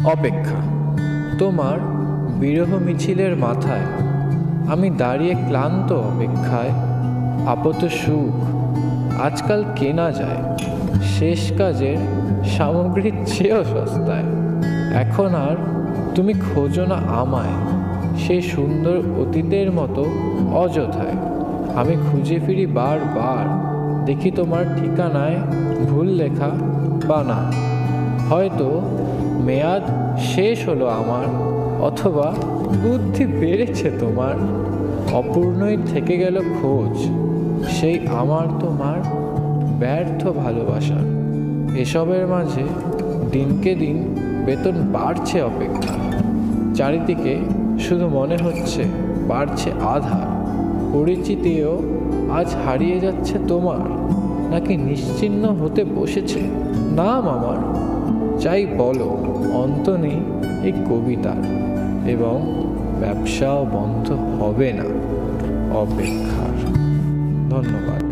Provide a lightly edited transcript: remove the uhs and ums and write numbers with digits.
অপেক্ষা। তোমার বিরহ মিছিলের মাথায় আমি দাঁড়িয়ে ক্লান্ত অপেক্ষায়। আপাত সুখ আজকাল কেনা যায় শেষ কাজের সামগ্রীর চেয়েও সস্তায়। এখন আর তুমি খোঁজো না আমায় সেই সুন্দর অতীতের মতো অযথায়। আমি খুঁজে ফিরি বারবার, দেখি তোমার ঠিকানায় ভুল লেখা বা না। হয়তো মেয়াদ শেষ হলো আমার, অথবা বুদ্ধি বেড়েছে তোমার। অপূর্ণই থেকে গেল খোঁজ সেই আমার তোমার ব্যর্থ ভালোবাসার। এসবের মাঝে দিনকে দিন বেতন বাড়ছে অপেক্ষা। চারিদিকে শুধু মনে হচ্ছে বাড়ছে আধার। পরিচিতিও আজ হারিয়ে যাচ্ছে তোমার, নাকি নিশ্চিহ্ন হতে বসেছে নাম আমার। চাই বলো, অন্ত নেই এই কবিতার, এবং ব্যবসাও বন্ধ হবে না অপেক্ষার। ধন্যবাদ।